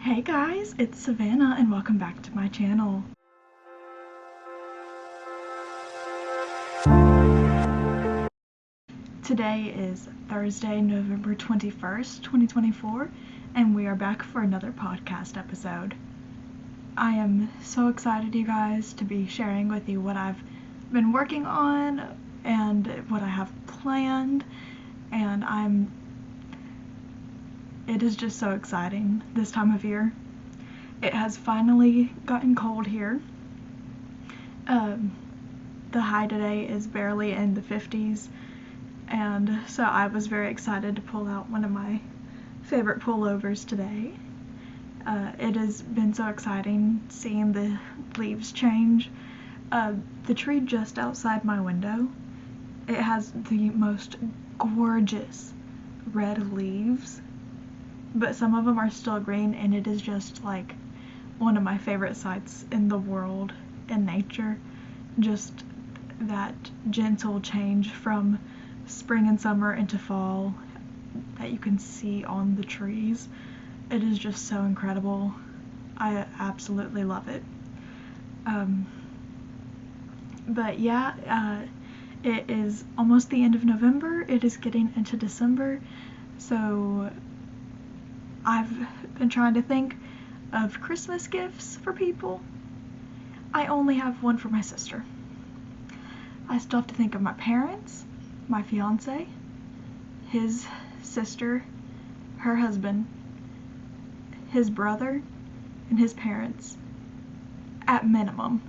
Hey guys, it's Savannah and welcome back to my channel. Today is Thursday, November 21st, 2024, and we are back for another podcast episode. I am so excited, you guys, to be sharing with you what I've been working on and what I have planned, and it is just so exciting this time of year. It has finally gotten cold here. The high today is barely in the 50s, and so I was very excited to pull out one of my favorite pullovers today. It has been so exciting seeing the leaves change. The tree just outside my window, it has the most gorgeous red leaves, but some of them are still green, and it is just like one of my favorite sights in the world in nature. Just that gentle change from spring and summer into fall that you can see on the trees. It is just so incredible. I absolutely love it. But yeah, it is almost the end of November. It is getting into December, so I've been trying to think of Christmas gifts for people. I only have one for my sister. I still have to think of my parents, my fiance, his sister, her husband, his brother, and his parents, at minimum.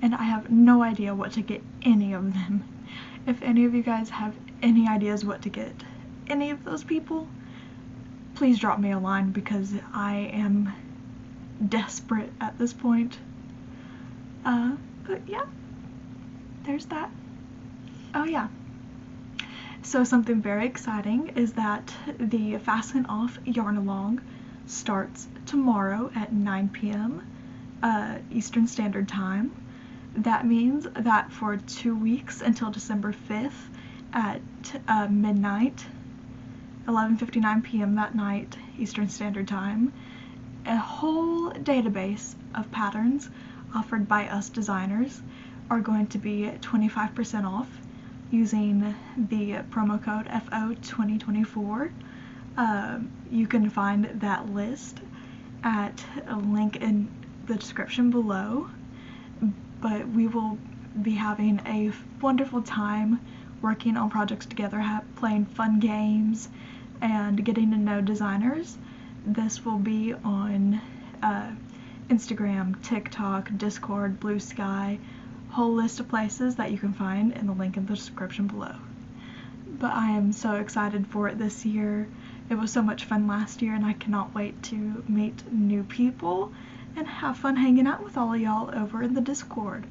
And I have no idea what to get any of them. If any of you guys have any ideas what to get any of those people, please drop me a line because I am desperate at this point. But yeah, there's that. Oh yeah. So something very exciting is that the Fasten Off Yarn Along starts tomorrow at 9 p.m. Eastern Standard Time. That means that for 2 weeks until December 5th at midnight, 11:59 p.m. that night, Eastern Standard Time, a whole database of patterns offered by us designers are going to be 25% off using the promo code FO2024. You can find that list at a link in the description below, but we will be having a wonderful time working on projects together, playing fun games, and getting to know designers. This will be on Instagram, TikTok, Discord, Blue Sky, whole list of places that you can find in the link in the description below. But I am so excited for it this year. It was so much fun last year, and I cannot wait to meet new people and have fun hanging out with all of y'all over in the Discord.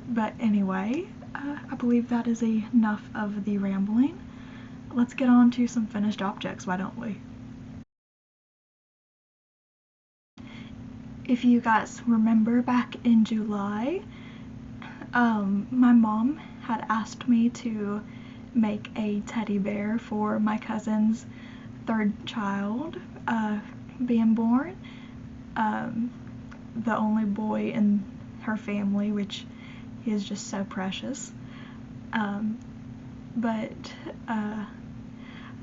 But anyway, I believe that is enough of the rambling. Let's get on to some finished objects, why don't we? If you guys remember back in July, my mom had asked me to make a teddy bear for my cousin's third child being born, the only boy in her family, which he is just so precious.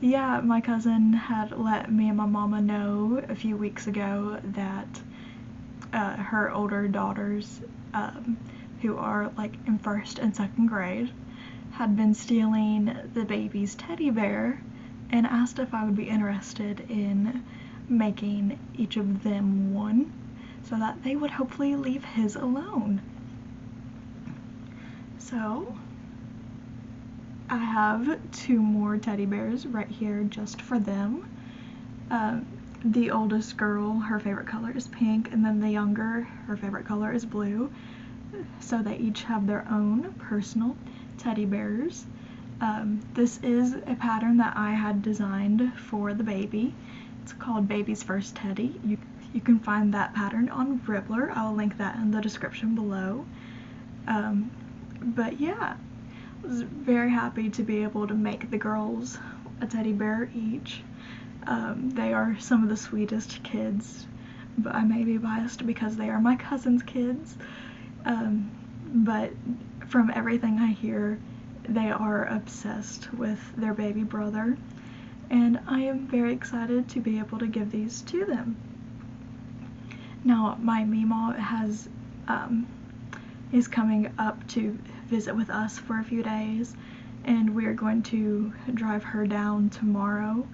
Yeah, my cousin had let me and my mama know a few weeks ago that her older daughters, who are like in 1st and 2nd grade, had been stealing the baby's teddy bear and asked if I would be interested in making each of them one so that they would hopefully leave his alone. So I have 2 more teddy bears right here just for them. The oldest girl, her favorite color is pink, and then the younger, her favorite color is blue. So they each have their own personal teddy bears. This is a pattern that I had designed for the baby. It's called Baby's First Teddy. You can find that pattern on Ribbler. I'll link that in the description below. But yeah, I was very happy to be able to make the girls a teddy bear each. They are some of the sweetest kids, but I may be biased because they are my cousin's kids. But from everything I hear, they are obsessed with their baby brother, and I am very excited to be able to give these to them. Now, my Meemaw is coming up to visit with us for a few days, and we are going to drive her down tomorrow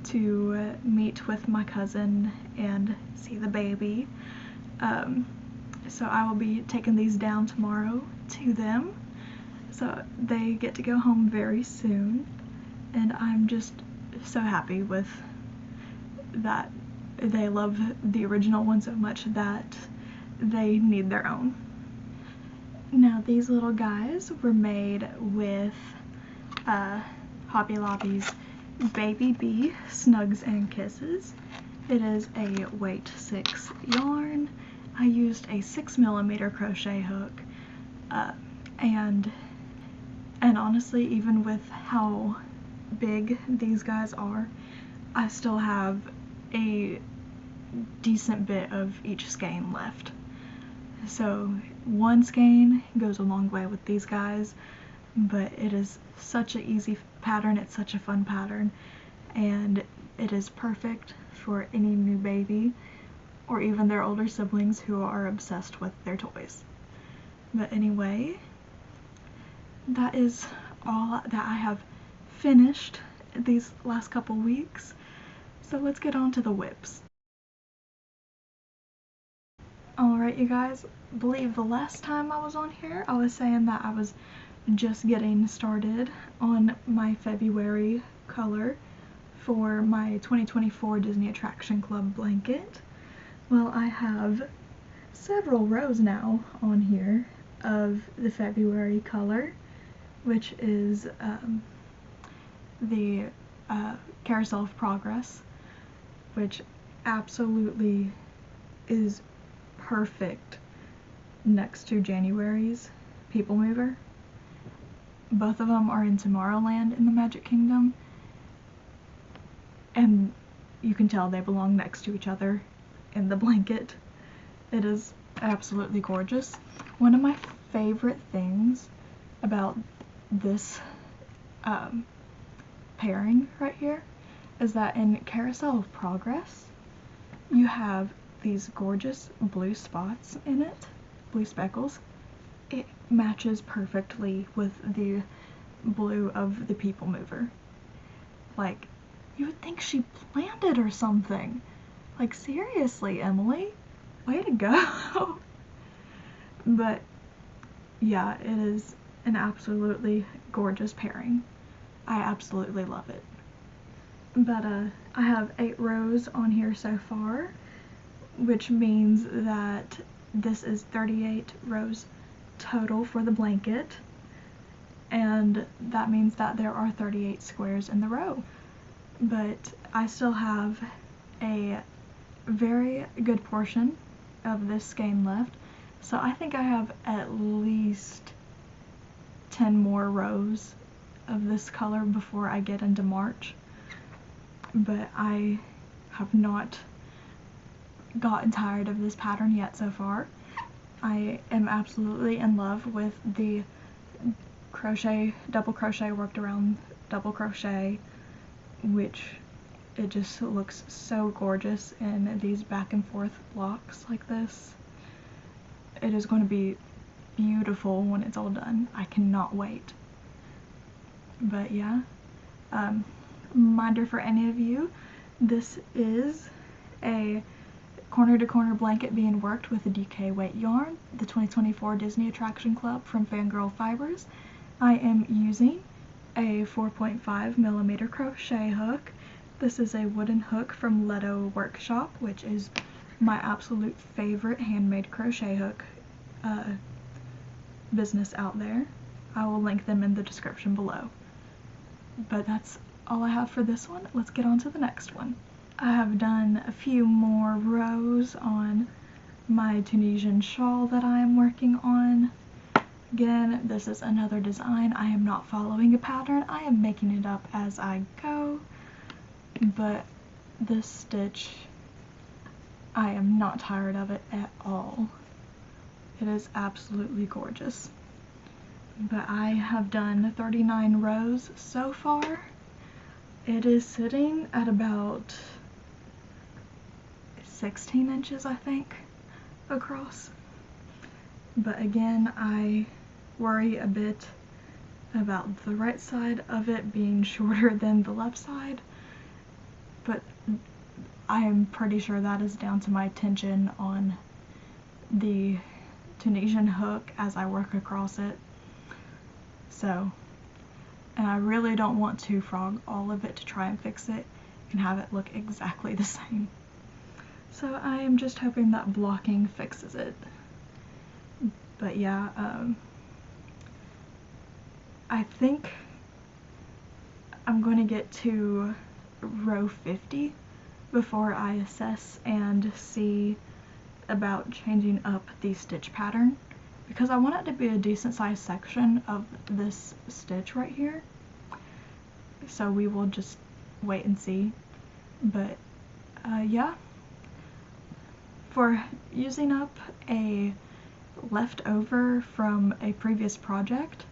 to meet with my cousin and see the baby. So I will be taking these down tomorrow to them, so they get to go home very soon, and I'm just so happy with that. They love the original one so much that they need their own. Now, these little guys were made with Hobby Lobby's Baby Bee Snugs and Kisses. It is a weight 6 yarn. I used a 6mm crochet hook, and honestly, even with how big these guys are, I still have a decent bit of each skein left. So one skein goes a long way with these guys, but it is such an easy pattern, it's such a fun pattern, and it is perfect for any new baby or even their older siblings who are obsessed with their toys. But anyway, that is all that I have finished these last couple weeks, so let's get on to the whips. Alright, you guys, I believe the last time I was on here I was saying that I was just getting started on my February color for my 2024 Disney Attraction Club blanket. Well, I have several rows now on here of the February color, which is the Carousel of Progress, which absolutely is perfect next to January's People Mover. Both of them are in Tomorrowland in the Magic Kingdom, and you can tell they belong next to each other in the blanket. It is absolutely gorgeous. One of my favorite things about this pairing right here is that in Carousel of Progress you have these gorgeous blue spots in it, blue speckles. It matches perfectly with the blue of the People Mover. Like, you would think she planned it or something. Like, seriously, Emily, way to go. But yeah, it is an absolutely gorgeous pairing. I absolutely love it. But I have 8 rows on here so far, which means that this is 38 rows total for the blanket, and that means that there are 38 squares in the row. But I still have a very good portion of this skein left, so I think I have at least 10 more rows of this color before I get into March. But I have not gotten tired of this pattern yet so far. I am absolutely in love with the crochet, double crochet worked around double crochet, which it just looks so gorgeous in these back and forth blocks like this. It is going to be beautiful when it's all done. I cannot wait. But yeah, reminder for any of you, this is a corner to corner blanket being worked with a DK weight yarn, the 2024 Disney Attraction Club from Fangirl Fibers. I am using a 4.5mm crochet hook. This is a wooden hook from Leto Workshop, which is my absolute favorite handmade crochet hook business out there. I will link them in the description below. But that's all I have for this one. Let's get on to the next one. I have done a few more rows on my Tunisian shawl that I am working on. Again, this is another design. I am not following a pattern. I am making it up as I go. But this stitch, I am not tired of it at all. It is absolutely gorgeous. But I have done 39 rows so far. It is sitting at about 16 inches, I think, across. But again, I worry a bit about the right side of it being shorter than the left side, but I am pretty sure that is down to my tension on the Tunisian hook as I work across it. So, and I really don't want to frog all of it to try and fix it and have it look exactly the same. So I am just hoping that blocking fixes it. But yeah, I think I'm going to get to row 50 before I assess and see about changing up the stitch pattern, because I want it to be a decent sized section of this stitch right here. So we will just wait and see. But yeah, for using up a leftover from a previous project,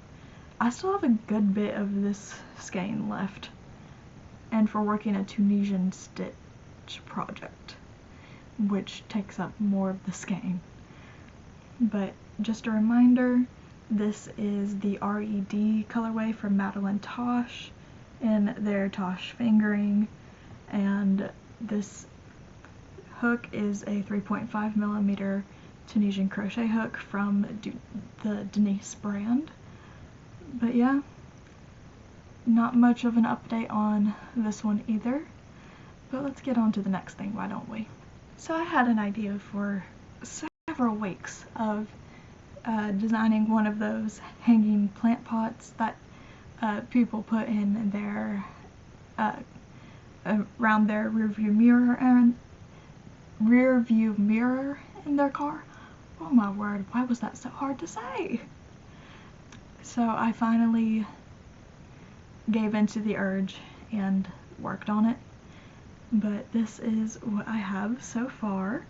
I still have a good bit of this skein left, and for working a Tunisian stitch project, which takes up more of the skein. But just a reminder, this is the RED colorway from Madeline Tosh in their Tosh fingering, and this hook is a 3.5mm Tunisian crochet hook from the Denise brand. But yeah, not much of an update on this one either, but let's get on to the next thing, why don't we? So I had an idea for several weeks of designing one of those hanging plant pots that people put in their around their rear view mirror in their car. Oh my word, why was that so hard to say? So I finally gave into the urge and worked on it. But this is what I have so far.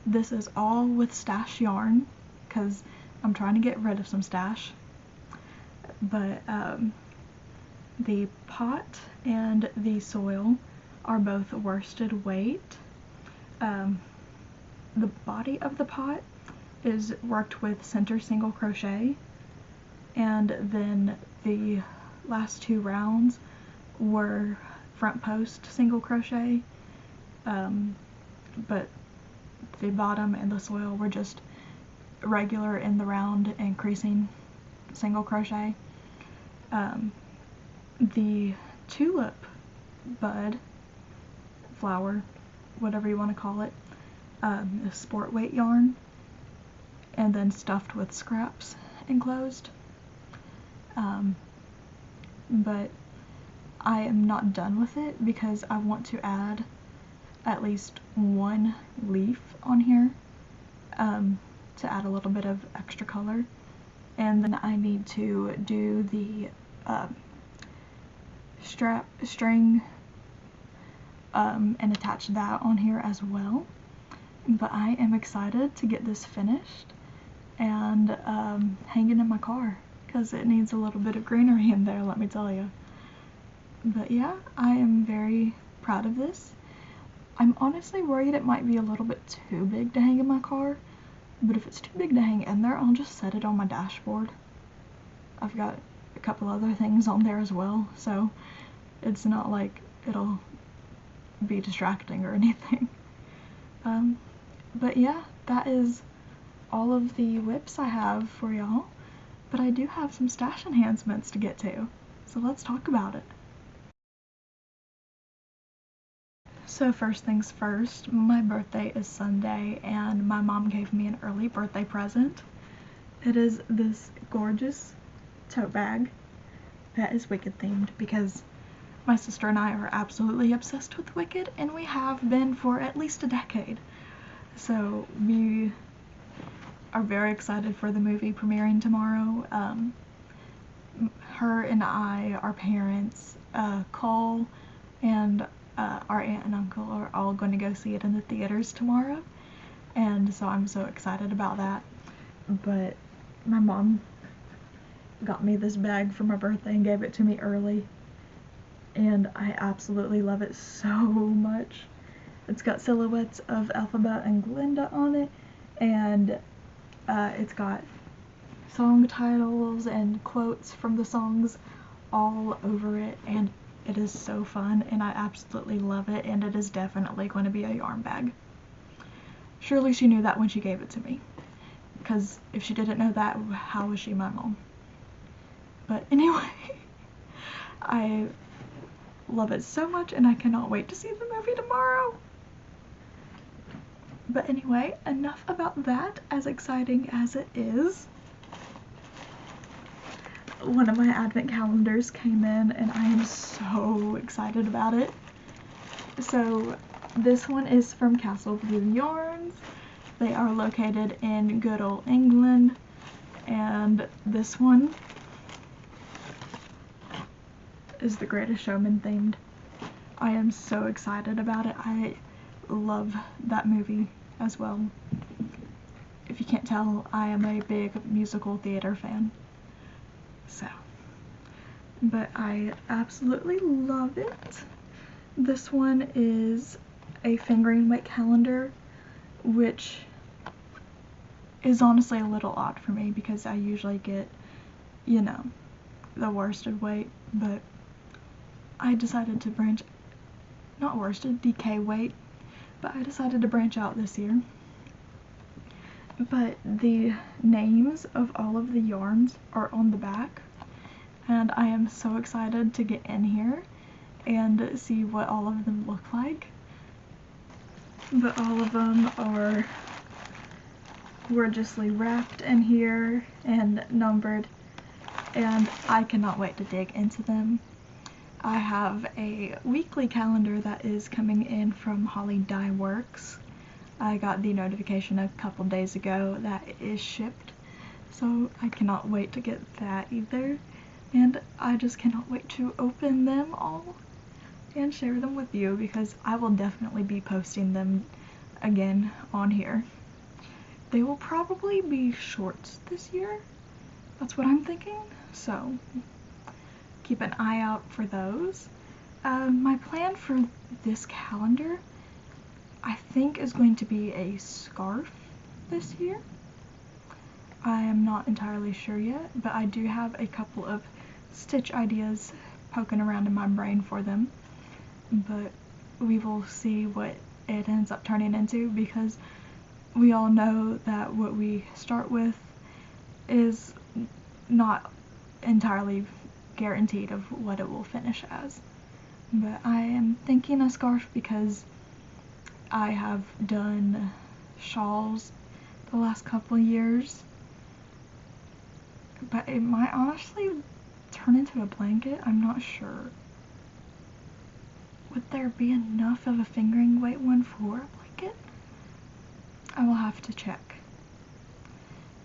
This is all with stash yarn because I'm trying to get rid of some stash. But the pot and the soil are both worsted weight. The body of the pot is worked with center single crochet, and then the last two rounds were front post single crochet, but the bottom and the soil were just regular in the round increasing single crochet. The tulip bud, flower, whatever you want to call it, is sport weight yarn, and then stuffed with scraps enclosed. But I am not done with it because I want to add at least one leaf on here to add a little bit of extra color, and then I need to do the string and attach that on here as well. But I am excited to get this finished and hang it in my car because it needs a little bit of greenery in there, let me tell you. But yeah, I am very proud of this. I'm honestly worried it might be a little bit too big to hang in my car, but if it's too big to hang in there, I'll just set it on my dashboard. I've got a couple other things on there as well, so it's not like it'll be distracting or anything. But yeah, that is all of the whips I have for y'all, but I do have some stash enhancements to get to, so let's talk about it. So first things first, my birthday is Sunday, and my mom gave me an early birthday present. It is this gorgeous tote bag that is Wicked themed because my sister and I are absolutely obsessed with Wicked, and we have been for at least a decade. So we are very excited for the movie premiering tomorrow. Her and I, our parents, Cole, and our aunt and uncle are all going to go see it in the theaters tomorrow, and so I'm so excited about that. But my mom got me this bag for my birthday and gave it to me early, and I absolutely love it so much. It's got silhouettes of Alphabet and Glinda on it, and it's got song titles and quotes from the songs all over it, and it is so fun, and I absolutely love it, and it is definitely going to be a yarn bag. Surely she knew that when she gave it to me, because if she didn't know that, how was she my mom? But anyway, I love it so much, and I cannot wait to see the movie tomorrow. But anyway, enough about that, as exciting as it is. One of my advent calendars came in, and I am so excited about it. So this one is from Castle Blue Yarns. They are located in good old England, and this one is the Greatest Showman themed. I am so excited about it. I love that movie as well. If you can't tell, I am a big musical theater fan. So, but I absolutely love it. This one is a fingering weight calendar, which is honestly a little odd for me because I usually get, you know, the worsted weight, but I decided to branch, not worsted, DK weight, but I decided to branch out this year. But the names of all of the yarns are on the back, and I am so excited to get in here and see what all of them look like. But all of them are gorgeously wrapped in here and numbered, and I cannot wait to dig into them. I have a weekly calendar that is coming in from Holly Dye Works. I got the notification a couple days ago that it is shipped, so I cannot wait to get that either. And I just cannot wait to open them all and share them with you, because I will definitely be posting them again on here. They will probably be shorts this year. That's what I'm thinking, so keep an eye out for those. My plan for this calendar, I think, is going to be a scarf this year. I am not entirely sure yet, but I do have a couple of stitch ideas poking around in my brain for them, but we will see what it ends up turning into, because we all know that what we start with is not entirely guaranteed of what it will finish as. But I am thinking a scarf because I have done shawls the last couple of years, but it might honestly turn into a blanket. I'm not sure. Would there be enough of a fingering weight one for a blanket? I will have to check,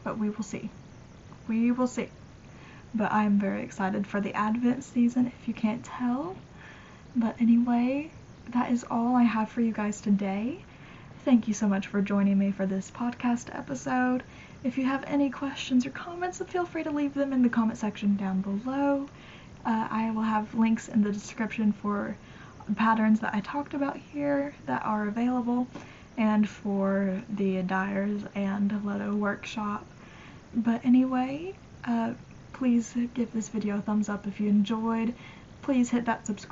but we will see. We will see. But I am very excited for the Advent season, if you can't tell. But anyway, that is all I have for you guys today. Thank you so much for joining me for this podcast episode. If you have any questions or comments, feel free to leave them in the comment section down below. I will have links in the description for patterns that I talked about here that are available, and for the Dyers and Loto workshop. But anyway, please give this video a thumbs up if you enjoyed. Please hit that subscribe